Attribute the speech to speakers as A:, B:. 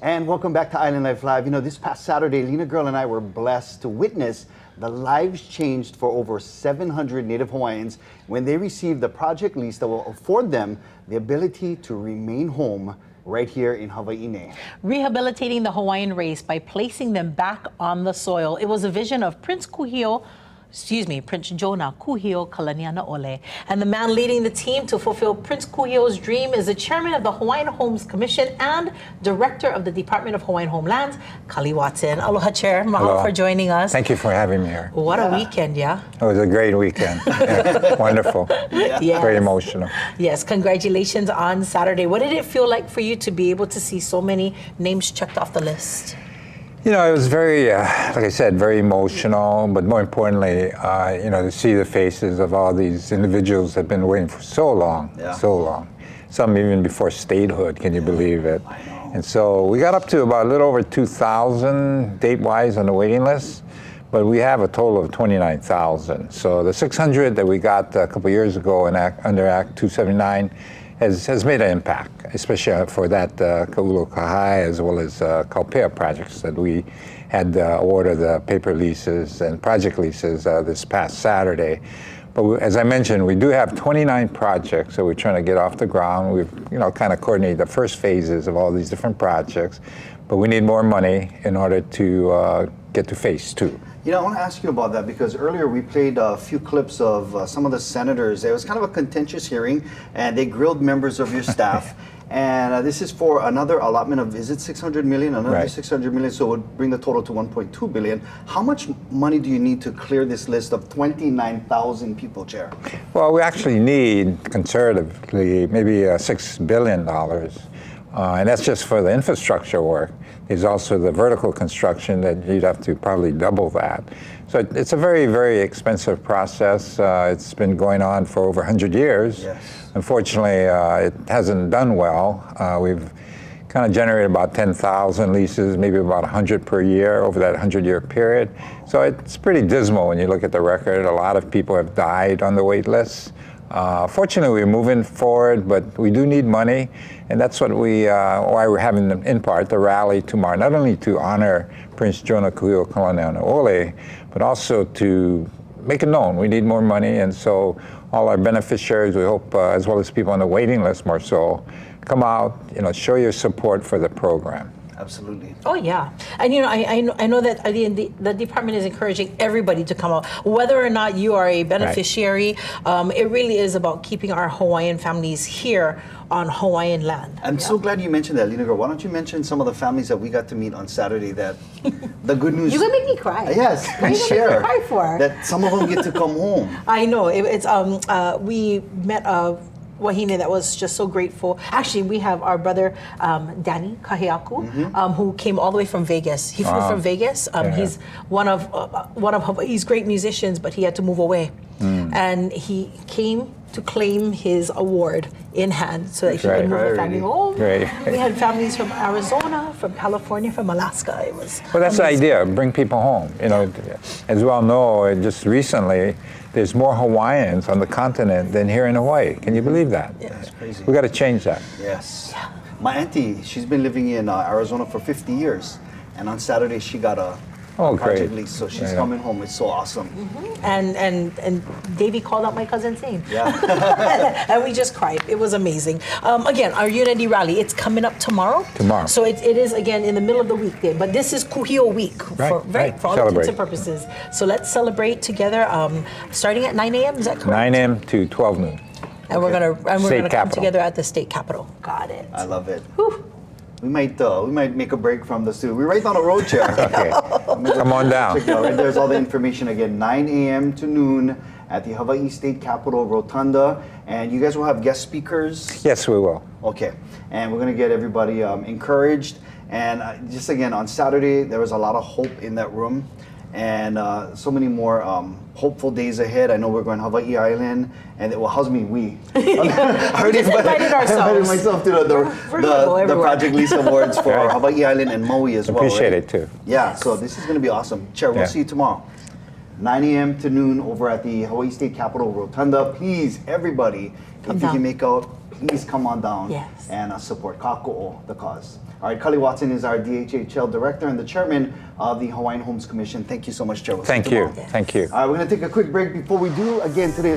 A: And welcome back to Island Life Live. You know, this past Saturday, Lena Girl and I were blessed to witness the lives changed for over 700 Native Hawaiians when they received the project lease that will afford them the ability to remain home right here in Hawaii.
B: Rehabilitating the Hawaiian race by placing them back on the soil. It was a vision of Prince Jonah Kūhiō Kākou. And the man leading the team to fulfill Prince Kūhiō's dream is the chairman of the Hawaiian Homes Commission and director of the Department of Hawaiian Homelands, Kali Watson. Aloha, Chair. Mahalo for joining us.
C: Thank you for having me here.
B: What a weekend, yeah?
C: It was a great weekend. Yeah, wonderful.
B: Yes.
C: Very emotional.
B: Yes, congratulations on Saturday. What did it feel like for you to be able to see so many names checked off the list?
C: You know, it was very, like I said, very emotional, but more importantly, you know, to see the faces of all these individuals that have been waiting for so long, so long. Some even before statehood, can you believe it?
A: I know.
C: And so we got up to about a little over 2,000 date-wise on the waiting list, but we have a total of 29,000. So the 600 that we got a couple years ago under Act 279 has made an impact, especially for that Kūhiō Kākou as well as Kaupea projects that we had awarded the paper leases and project leases this past Saturday. But as I mentioned, we do have 29 projects that we're trying to get off the ground. We've, you know, kind of coordinated the first phases of all these different projects, but we need more money in order to get to phase 2.
A: You know, I want to ask you about that because earlier we played a few clips of some of the senators. It was kind of a contentious hearing, and they grilled members of your staff. And this is for another allotment of, is it 600 million? Another 600 million, so it would bring the total to 1.2 billion. How much money do you need to clear this list of 29,000 people, Chair?
C: Well, we actually need, conservatively, maybe $6 billion. And that's just for the infrastructure work. There's also the vertical construction that you'd have to probably double that. So it's a very, very expensive process. It's been going on for over 100 years.
A: Yes.
C: Unfortunately, it hasn't done well. We've kind of generated about 10,000 leases, maybe about 100 per year over that 100-year period. So it's pretty dismal when you look at the record. A lot of people have died on the wait list. Fortunately, we're moving forward, but we do need money, and that's what why we're having, in part, the rally tomorrow, not only to honor Prince Jonah Kūhiō Kākou, but also to make it known we need more money, and so all our beneficiaries, we hope, as well as people on the waiting list more so, come out, you know, show your support for the program.
A: Absolutely.
B: Oh yeah, and you know, I know that the department is encouraging everybody to come out, whether or not you are a beneficiary. It really is about keeping our Hawaiian families here on Hawaiian land.
A: I'm so glad you mentioned that, Lena Girl. Why don't you mention some of the families that we got to meet on Saturday? That the good news.
B: You're gonna make me cry.
A: Yes, please share.
B: You're gonna make me cry for
A: that. Some of them get to come home.
B: I know. We met Wahine that was just so grateful. Actually, we have our brother Danny Kahiaku, who came all the way from Vegas. He flew from Vegas. He's one of Hawaii's great musicians, but he had to move away, and he came to claim his award in hand so that he could move the family home. We had families from Arizona, from California, from Alaska. It was
C: that's the idea, bring people home. You know, as we all know, just recently, there's more Hawaiians on the continent than here in Hawaii. Can you believe that?
B: Yeah.
A: That's crazy.
C: We got to change that.
A: Yes. Yeah. My auntie, she's been living in Arizona for 50 years, and on Saturday she got a project lease, so she's coming home. It's so awesome.
B: And Davey called out my cousin's name.
A: Yeah.
B: And we just cried. It was amazing. Again, our Unity Rally, it's coming up tomorrow.
C: Tomorrow.
B: So it is, again, in the middle of the weekday. But this is Kūhiō week for all intents and purposes. So let's celebrate together, starting at 9 a.m. Is that correct?
C: 9 a.m. to 12 noon.
B: And we're gonna come
C: Capitol.
B: together at the state capitol. Got it.
A: I love it.
B: Whew.
A: We might make a break from the studio. We're right down the road, Chair.
C: Okay. Come on down.
A: And there's all the information again, 9 a.m. to noon at the Hawaii State Capitol Rotunda. And you guys will have guest speakers?
C: Yes, we will.
A: Okay. And we're going to get everybody encouraged. And just again, on Saturday, there was a lot of hope in that room. And so many more hopeful days ahead. I know we're going Hawaii Island, and how's me? We. I already
B: invited ourselves.
A: myself to the Project Lease Awards for Hawaii Island and Maui as well.
C: Appreciate it too.
A: Yeah, so this is going to be awesome. Chair, we'll see you tomorrow. 9 a.m. to noon over at the Hawaii State Capitol Rotunda. Please, everybody, if you can make out please come on down
B: Yes.
A: and support Kākou, the cause. All right, Cully Watson is our DHHL Director and the Chairman of the Hawaiian Homes Commission. Thank you so much, Joe.
C: Thank you. Thank you.
A: All right, we're going to take a quick break. Before we do, again, today is